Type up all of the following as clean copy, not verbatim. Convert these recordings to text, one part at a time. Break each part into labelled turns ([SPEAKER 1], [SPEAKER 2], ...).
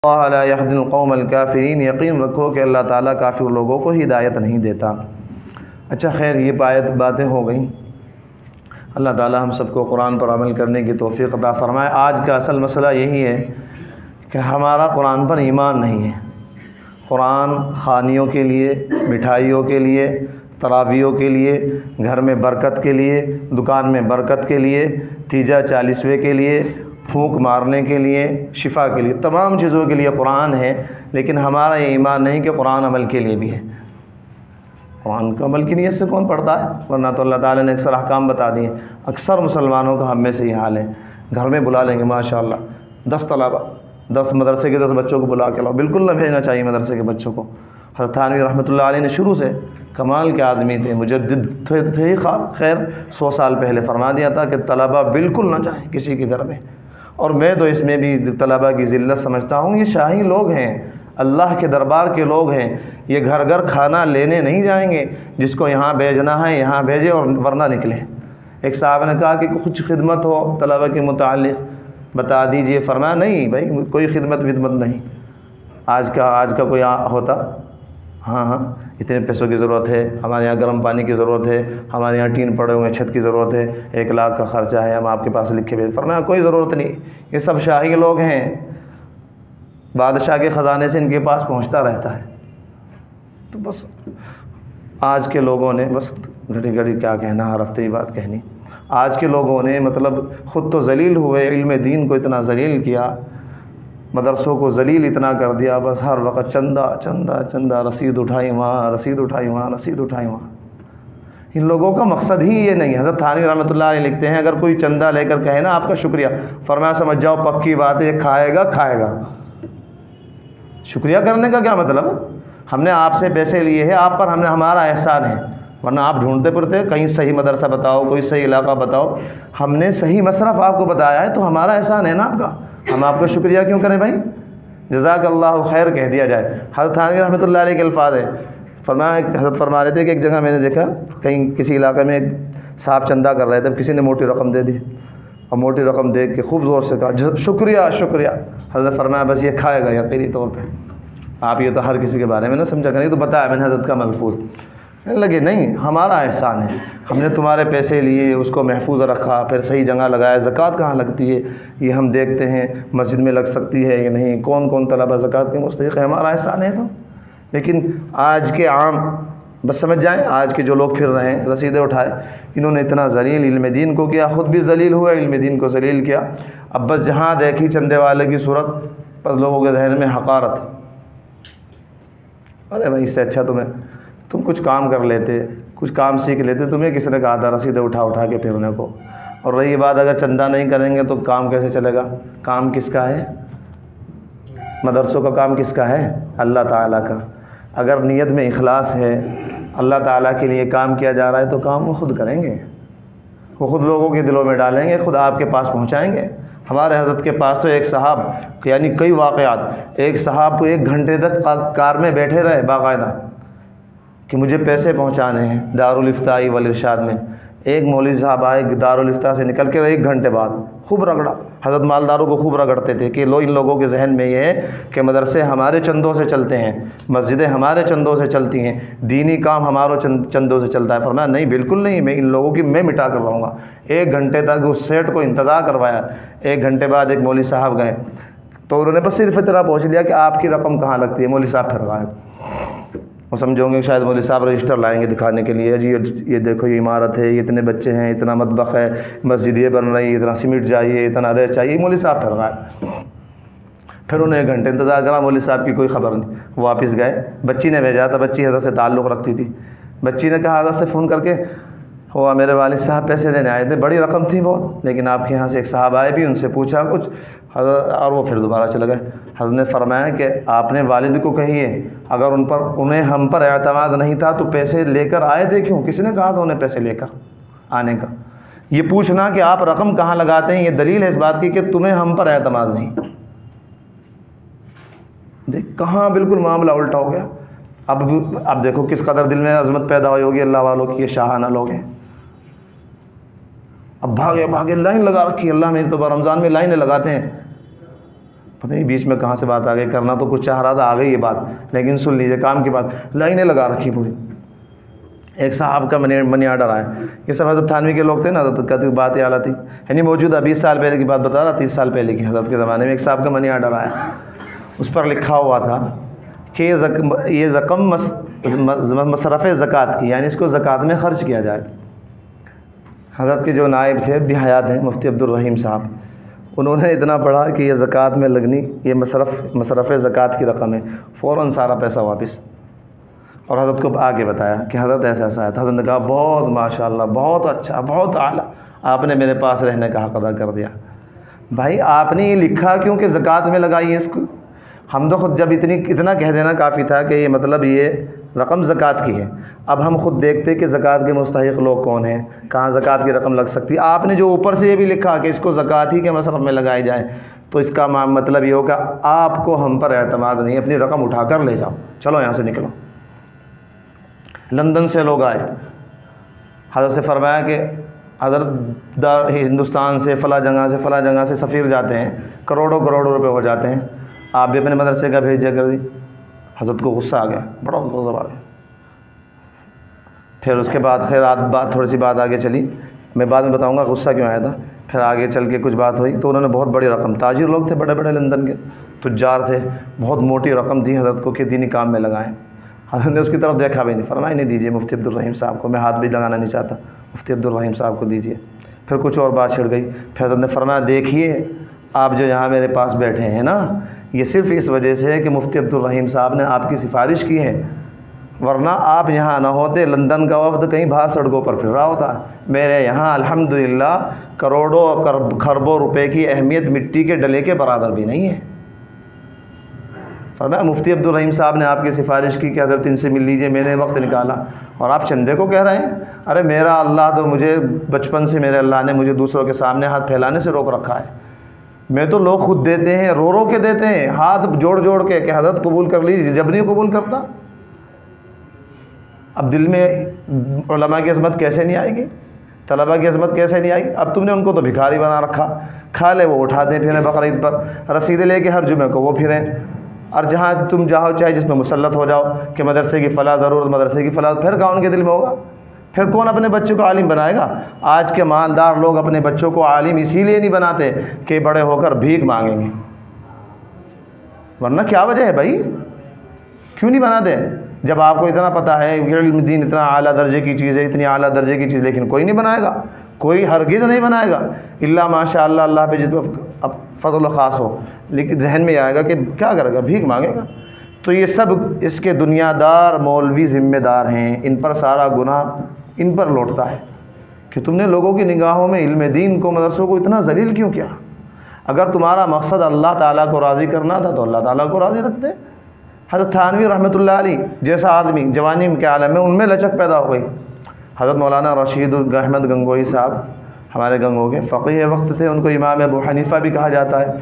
[SPEAKER 1] اللہ لا یہدی القوم الکافرین، یقین رکھو کہ اللہ تعالیٰ کافر لوگوں کو ہدایت نہیں دیتا۔ اچھا خیر، یہ باتیں ہو گئیں۔ اللہ تعالیٰ ہم سب کو قرآن پر عمل کرنے کی توفیق عطا فرمائے۔ آج کا اصل مسئلہ یہی ہے کہ ہمارا قرآن پر ایمان نہیں ہے۔ قرآن خانیوں کے لیے، مٹھائیوں کے لیے، تراویحوں کے لیے، گھر میں برکت کے لیے، دکان میں برکت کے لیے، تیجا چالیسویں کے لیے، پھونک مارنے کے لیے، شفا کے لیے، تمام چیزوں کے لیے قرآن ہے، لیکن ہمارا یہ ایمان نہیں کہ قرآن عمل کے لیے بھی ہے۔ قرآن کو عمل کی نیت سے کون پڑھتا ہے؟ ورنہ تو اللہ تعالیٰ نے اکثر احکام بتا دیے۔ اکثر مسلمانوں کا ہم میں سے یہ حال ہے، گھر میں بلا لیں گے ماشاءاللہ 10 طلبہ، 10 مدرسے کے 10 بچوں کو بلا کے لاؤ، بالکل نہ بھیجنا چاہیے مدرسے کے بچوں کو۔ حضرت تھانوی رحمۃ اللہ علیہ نے شروع سے کمال کے آدمی تھے، مجدد تھے ہی، خیر 100 سال پہلے فرما دیا تھا کہ طلبہ بالکل نہ جائیں کسی کے گھر میں۔ اور میں تو اس میں بھی طلبہ کی ذلت سمجھتا ہوں، یہ شاہی لوگ ہیں، اللہ کے دربار کے لوگ ہیں، یہ گھر گھر کھانا لینے نہیں جائیں گے۔ جس کو یہاں بھیجنا ہے یہاں بھیجے اور ورنہ نکلے۔ ایک صاحب نے کہا کہ کچھ خدمت ہو طلبہ کے متعلق بتا دیجئے، فرمایا نہیں بھائی کوئی خدمت نہیں۔ آج کا کوئی ہوتا، ہاں اتنے پیسوں کی ضرورت ہے، ہمارے یہاں گرم پانی کی ضرورت ہے، ہمارے یہاں ٹین پڑے ہوئے چھت کی ضرورت ہے، 1 لاکھ کا خرچہ ہے، ہم آپ کے پاس لکھ کے بھیج۔ فرمایا کوئی ضرورت نہیں، یہ سب شاہی لوگ ہیں، بادشاہ کے خزانے سے ان کے پاس پہنچتا رہتا ہے۔ تو بس آج کے لوگوں نے بس گھڑی گھڑی کیا کہنا، ہر ہفتے ہی بات کہنی۔ آج کے لوگوں نے مطلب خود تو ذلیل ہوئے، علم دین کو اتنا ذلیل کیا، مدرسوں کو ذلیل اتنا کر دیا، بس ہر وقت چندہ چندہ چندہ، رسید اٹھائی وہاں، رسید اٹھائی وہاں، رسید اٹھائی وہاں۔ ان لوگوں کا مقصد ہی یہ نہیں ہے۔ حضرت تھانوی رحمۃ اللہ علیہ لکھتے ہیں اگر کوئی چندہ لے کر کہے نا آپ کا شکریہ، فرمایا سمجھ جاؤ پکی بات ہے، یہ کھائے گا۔ شکریہ کرنے کا کیا مطلب؟ ہم نے آپ سے پیسے لیے ہیں، آپ پر ہمارا احسان ہے، ورنہ آپ ڈھونڈتے پھرتے کہیں صحیح مدرسہ بتاؤ، کوئی صحیح علاقہ بتاؤ۔ ہم نے صحیح مصرف آپ کو بتایا ہے تو ہمارا احسان ہے نا آپ کا، ہم آپ کا شکریہ کیوں کریں بھائی؟ جزاک اللہ خیر کہہ دیا جائے۔ حضرت تھانوی رحمۃ اللہ علیہ کے الفاظ ہیں، حضرت فرما رہے تھے کہ ایک جگہ میں نے دیکھا کہیں کسی علاقے میں صاحب چندہ کر رہے تھے، کسی نے موٹی رقم دے دی اور موٹی رقم دیکھ کے خوب زور سے کہا شکریہ۔ حضرت فرمایا بس یہ کھائے گا یقینی طور پہ، آپ یہ تو ہر کسی کے بارے میں نہ سمجھا کریں، تو بتایا میں نے حضرت کا ملفوظ۔ کہنے لگے نہیں ہمارا احسان ہے، ہم نے تمہارے پیسے لیے، اس کو محفوظ رکھا، پھر صحیح جگہ لگایا۔ زکوٰۃ کہاں لگتی ہے یہ ہم دیکھتے ہیں، مسجد میں لگ سکتی ہے یا نہیں، کون طلبہ زکوٰۃ کے مستحق ہے، ہمارا احسان ہے تو۔ لیکن آج کے عام بس سمجھ جائیں، آج کے جو لوگ پھر رہے ہیں رسیدیں اٹھائے، انہوں نے اتنا ذلیل علم دین کو کیا، خود بھی ذلیل ہوئے، علم دین کو ذلیل کیا۔ اب بس جہاں دیکھی چندے والے کی صورت، بس لوگوں کے ذہن میں حقارت۔ ارے بھائی اس سے اچھا تم کچھ کام کر لیتے، کچھ کام سیکھ لیتے، تمہیں کس نے کہا تھا رسیدیں اٹھا کے پھرنے کو؟ اور رہی بات اگر چندہ نہیں کریں گے تو کام کیسے چلے گا؟ کام کس کا ہے؟ مدرسوں کا کام کس کا ہے؟ اللہ تعالیٰ کا۔ اگر نیت میں اخلاص ہے، اللہ تعالیٰ کے لیے کام کیا جا رہا ہے تو کام وہ خود کریں گے، وہ خود لوگوں کے دلوں میں ڈالیں گے، خود آپ کے پاس پہنچائیں گے۔ ہمارے حضرت کے پاس تو ایک صاحب، یعنی کئی واقعات، ایک صاحب کو 1 گھنٹے تک کار میں بیٹھے رہے باقاعدہ کہ مجھے پیسے پہنچانے ہیں دارالفتاء والارشاد میں۔ ایک مولوی صاحب آئے دارالفتاء سے نکل کے 1 گھنٹے بعد خوب رگڑا، حضرت مالداروں کو خوب رگڑتے تھے کہ ان لوگوں کے ذہن میں یہ ہے کہ مدرسے ہمارے چندوں سے چلتے ہیں، مسجدیں ہمارے چندوں سے چلتی ہیں، دینی کام ہمارے چندوں سے چلتا ہے۔ فرمایا نہیں بالکل نہیں، میں ان لوگوں کی میں مٹا کر رہوں گا۔ 1 گھنٹے تک اس سیٹ کو انتظار کروایا۔ 1 گھنٹے بعد ایک مولوی صاحب گئے تو انہوں نے بس صرف اتنا پوچھ لیا کہ آپ کی رقم کہاں لگتی ہے؟ مولوی صاحب پھر غائب۔ وہ سمجھو گے شاید مولوی صاحب رجسٹر لائیں گے دکھانے کے لیے، جی یہ دیکھو یہ عمارت ہے، یہ اتنے بچے ہیں، اتنا مطبخ ہے، مسجد یہ بن رہی ہے، اتنا سیمنٹ چاہیے، اتنا ریت چاہیے۔ مولوی صاحب پھر غائب۔ پھر انہیں 1 گھنٹے انتظار کرا، مولوی صاحب کی کوئی خبر نہیں، وہ واپس گئے۔ بچی نے بھیجا تھا، بچی حضرت سے تعلق رکھتی تھی، بچی نے کہا حضرت سے فون کر کے ہوا میرے والد صاحب پیسے دینے آئے تھے، بڑی رقم تھی بہت، لیکن آپ کے یہاں سے ایک صاحب آئے بھی، ان سے پوچھا کچھ حضرت، اور وہ پھر دوبارہ چلے گئے۔ حضرت نے فرمایا کہ آپ نے والد کو کہیے اگر انہیں ہم پر اعتماد نہیں تھا تو پیسے لے کر آئے تھے کیوں؟ کس نے کہا تھا انہیں پیسے لے کر آنے کا؟ یہ پوچھنا کہ آپ رقم کہاں لگاتے ہیں یہ دلیل ہے اس بات کی کہ تمہیں ہم پر اعتماد نہیں۔ دیکھ کہاں بالکل معاملہ الٹا ہو گیا۔ اب دیکھو کس قدر دل میں عظمت پیدا ہوئی ہوگی اللہ والوں کی، یہ شاہانہ لوگ ہیں۔ اب بھاگے لائن لگا رکھی، اللہ میری تو رمضان میں لائنیں لگاتے ہیں، پتہ نہیں بیچ میں کہاں سے بات آ گئی، کرنا تو کچھ چاہ رہا تھا، آ گئی یہ بات، لیکن سن لیجیے کام کی بات، لائنیں لگا رکھی پوری۔ ایک صاحب کا منی آرڈر آیا، یہ سب حضرت تھانوی کے لوگ تھے نا، حضرت کی بات اعلیٰ تھی، یعنی موجودہ 20 سال پہلے کی بات بتا رہا، 30 سال پہلے کی، حضرت کے زمانے میں ایک صاحب کا منی آرڈر آیا، اس پر لکھا ہوا تھا کہ یہ رقم مصرف زکوٰۃ کی، یعنی اس کو زکوٰۃ میں خرچ کیا جائے۔ حضرت کے جو نائب تھے بھی حیات ہیں، مفتی عبدالرحیم صاحب، انہوں نے اتنا پڑھا کہ یہ زکوٰۃ میں لگنی، یہ مصرف زکوٰۃ کی رقم ہے، فوراً سارا پیسہ واپس، اور حضرت کو آ کے بتایا کہ حضرت ایسا ایسا ہے۔ حضرت نے کہا بہت ماشاءاللہ، بہت اچھا، بہت اعلیٰ، آپ نے میرے پاس رہنے کا حق ادا کر دیا۔ بھائی آپ نے یہ لکھا کیوں کہ زکوٰۃ میں لگائیے اس کو؟ ہم تو خود جب اتنا کہہ دینا کافی تھا کہ یہ مطلب یہ رقم زکوٰۃ کی ہے، اب ہم خود دیکھتے کہ زکوٰۃ کے مستحق لوگ کون ہیں، کہاں زکوٰۃ کی رقم لگ سکتی ہے۔ آپ نے جو اوپر سے یہ بھی لکھا کہ اس کو زکوٰۃ ہی کے مصرف میں لگائی جائے، تو اس کا مطلب یہ ہوگا آپ کو ہم پر اعتماد نہیں، اپنی رقم اٹھا کر لے جاؤ، چلو یہاں سے نکلو۔ لندن سے لوگ آئے، حضرت سے فرمایا کہ حضرت ہندوستان سے فلاں جگہ سے سفیر جاتے ہیں، کروڑوں روپے ہو جاتے ہیں، آپ بھی اپنے مدرسے کا بھیجا کر دی۔ حضرت کو غصہ آ گیا، بڑا غصہ آ گیا۔ پھر اس کے بعد خیر تھوڑی سی بات آگے چلی، میں بعد میں بتاؤں گا غصہ کیوں آیا تھا۔ پھر آگے چل کے کچھ بات ہوئی تو انہوں نے بہت بڑی رقم، تاجر لوگ تھے بڑے بڑے، لندن کے تجار تھے، بہت موٹی رقم دی حضرت کو کہ دینی کام میں لگائیں۔ حضرت نے اس کی طرف دیکھا بھی نہیں، فرمایا نہیں دیجیے مفتی عبدالرحیم صاحب کو، میں ہاتھ بھی لگانا نہیں چاہتا، مفتی عبدالرحیم صاحب کو دیجیے۔ پھر کچھ اور بات چھڑ گئی، پھر حضرت نے فرمایا دیکھیے آپ جو یہاں میرے پاس بیٹھے ہیں نا، یہ صرف اس وجہ سے ہے کہ مفتی عبدالرحیم صاحب نے آپ کی سفارش کی ہے، ورنہ آپ یہاں نہ ہوتے، لندن کا وفد کہیں باہر سڑکوں پر پھر رہا ہوتا۔ میرے یہاں الحمدللہ کروڑوں خربوں روپے کی اہمیت مٹی کے ڈلے کے برابر بھی نہیں ہے۔ فرمایا مفتی عبدالرحیم صاحب نے آپ کی سفارش کی کہ حضرت ان سے مل لیجیے، میں نے وقت نکالا، اور آپ چندے کو کہہ رہے ہیں؟ ارے میرا اللہ تو مجھے بچپن سے میرے اللہ نے مجھے دوسروں کے سامنے ہاتھ پھیلانے سے روک رکھا ہے، میں تو لوگ خود دیتے ہیں، رو کے دیتے ہیں، ہاتھ جوڑ کے کہ حضرت قبول کر لیجیے، جب نہیں قبول کرتا۔ اب دل میں علماء کی عظمت کیسے نہیں آئے گی، طلباء کی عظمت کیسے نہیں آئے گی؟ اب تم نے ان کو تو بھکاری بنا رکھا، کھا لے وہ اٹھاتے پھریں بقرعید پر، رسیدیں لے کے ہر جمعے کو وہ پھریں، اور جہاں تم جاؤ چاہے جس میں مسلط ہو جاؤ کہ مدرسے کی فلاح ضرورت، مدرسے کی فلاح، پھر کہاں ان کے دل میں ہوگا؟ پھر کون اپنے بچوں کو عالم بنائے گا؟ آج کے مالدار لوگ اپنے بچوں کو عالم اسی لیے نہیں بناتے کہ بڑے ہو کر بھیک مانگیں گے، ورنہ کیا وجہ ہے بھائی، کیوں نہیں بناتے؟ جب آپ کو اتنا پتہ ہے علم دین اتنا اعلیٰ درجے کی چیز ہے، اتنی اعلیٰ درجے کی چیز، لیکن کوئی نہیں بنائے گا، کوئی ہرگز نہیں بنائے گا، الا ماشاء اللہ، اللہ پہ جس پہ فضل خاص ہو، لیکن ذہن میں آئے گا کہ کیا کرے گا، بھیک مانگے گا۔ تو یہ سب اس کے دنیا دار مولوی ذمہ دار ہیں، ان پر سارا گناہ ان پر لوٹتا ہے کہ تم نے لوگوں کی نگاہوں میں علم دین کو، مدرسوں کو اتنا ذلیل کیوں کیا؟ اگر تمہارا مقصد اللہ تعالیٰ کو راضی کرنا تھا تو اللہ تعالیٰ کو راضی رکھتے۔ حضرت تھانوی رحمۃ اللہ علیہ جیسا آدمی جوانی کے عالم میں ان میں لچک پیدا ہو گئی۔ حضرت مولانا رشید احمد گنگوہی صاحب ہمارے گنگو کے فقیہ وقت تھے، ان کو امام ابو حنیفہ بھی کہا جاتا ہے۔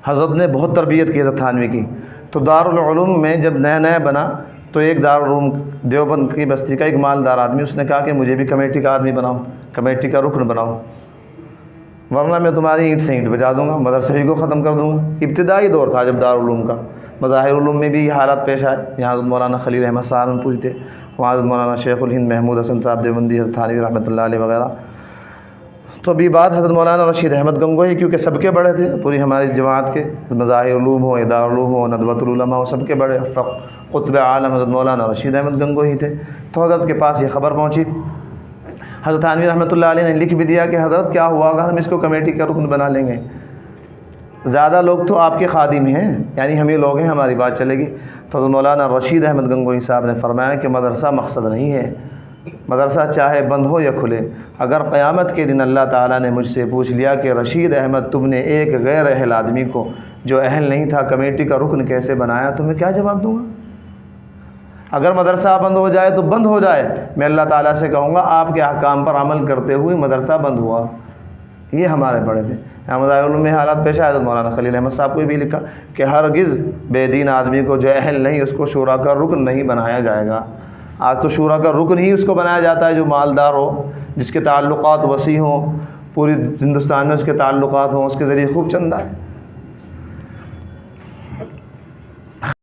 [SPEAKER 1] حضرت نے بہت تربیت کی حضرت تھانوی کی، تو دارالعلوم میں جب نیا بنا تو ایک دارالعلوم دیوبند کی بستی کا ایک مالدار آدمی، اس نے کہا کہ مجھے بھی کمیٹی کا آدمی بناؤ، کمیٹی کا رکن بناؤ، ورنہ میں تمہاری اینٹ سے اینٹ بجا دوں گا، مدرسے ہی کو ختم کر دوں گا۔ ابتدائی دور تھا جب دارالعلوم کا، مظاہر علوم میں بھی یہ حالات پیش آئے، یہاں حضرت مولانا خلیل احمد سہارنپوری تھے، وہاں حضرت مولانا شیخ الہند محمود حسن صاحب دیوبندی، حضرت تھانوی رحمۃ اللہ علیہ وغیرہ۔ تو ابھی بات حضرت مولانا رشید احمد گنگوہی، کیونکہ سب کے بڑے تھے پوری ہماری جماعت کے، مظاہر علوم ہو، دارالعلوم ہو، ندوۃ العلماء ہو، سب کے بڑے قطب عالم حضرت مولانا رشید احمد گنگوہی تھے۔ تو حضرت کے پاس یہ خبر پہنچی، حضرت تھانوی رحمۃ اللہ علیہ نے لکھ بھی دیا کہ حضرت کیا ہوا اگر ہم اس کو کمیٹی کا رکن بنا لیں گے، زیادہ لوگ تو آپ کے خادم ہیں، یعنی ہم ہی لوگ ہیں، ہماری بات چلے گی۔ تو حضرت مولانا رشید احمد گنگوہی صاحب نے فرمایا کہ مدرسہ مقصد نہیں ہے، مدرسہ چاہے بند ہو یا کھلے، اگر قیامت کے دن اللہ تعالیٰ نے مجھ سے پوچھ لیا کہ رشید احمد تم نے ایک غیر اہل آدمی کو جو اہل نہیں تھا کمیٹی کا رکن کیسے بنایا، تو میں کیا جواب دوں گا؟ اگر مدرسہ بند ہو جائے تو بند ہو جائے، میں اللہ تعالیٰ سے کہوں گا آپ کے احکام پر عمل کرتے ہوئے مدرسہ بند ہوا۔ یہ ہمارے بڑے تھے۔ مظاہر علوم میں حالات پیش آئے، مولانا خلیل احمد صاحب کو بھی لکھا کہ ہرگز بے دین آدمی کو جو اہل نہیں اس کو شورا کا رکن نہیں بنایا جائے گا۔ آج تو شورا کا رکن ہی اس کو بنایا جاتا ہے جو مالدار ہو، جس کے تعلقات وسیع ہوں، پوری ہندوستان میں اس کے تعلقات ہوں، اس کے ذریعے خوب چندہ ہے۔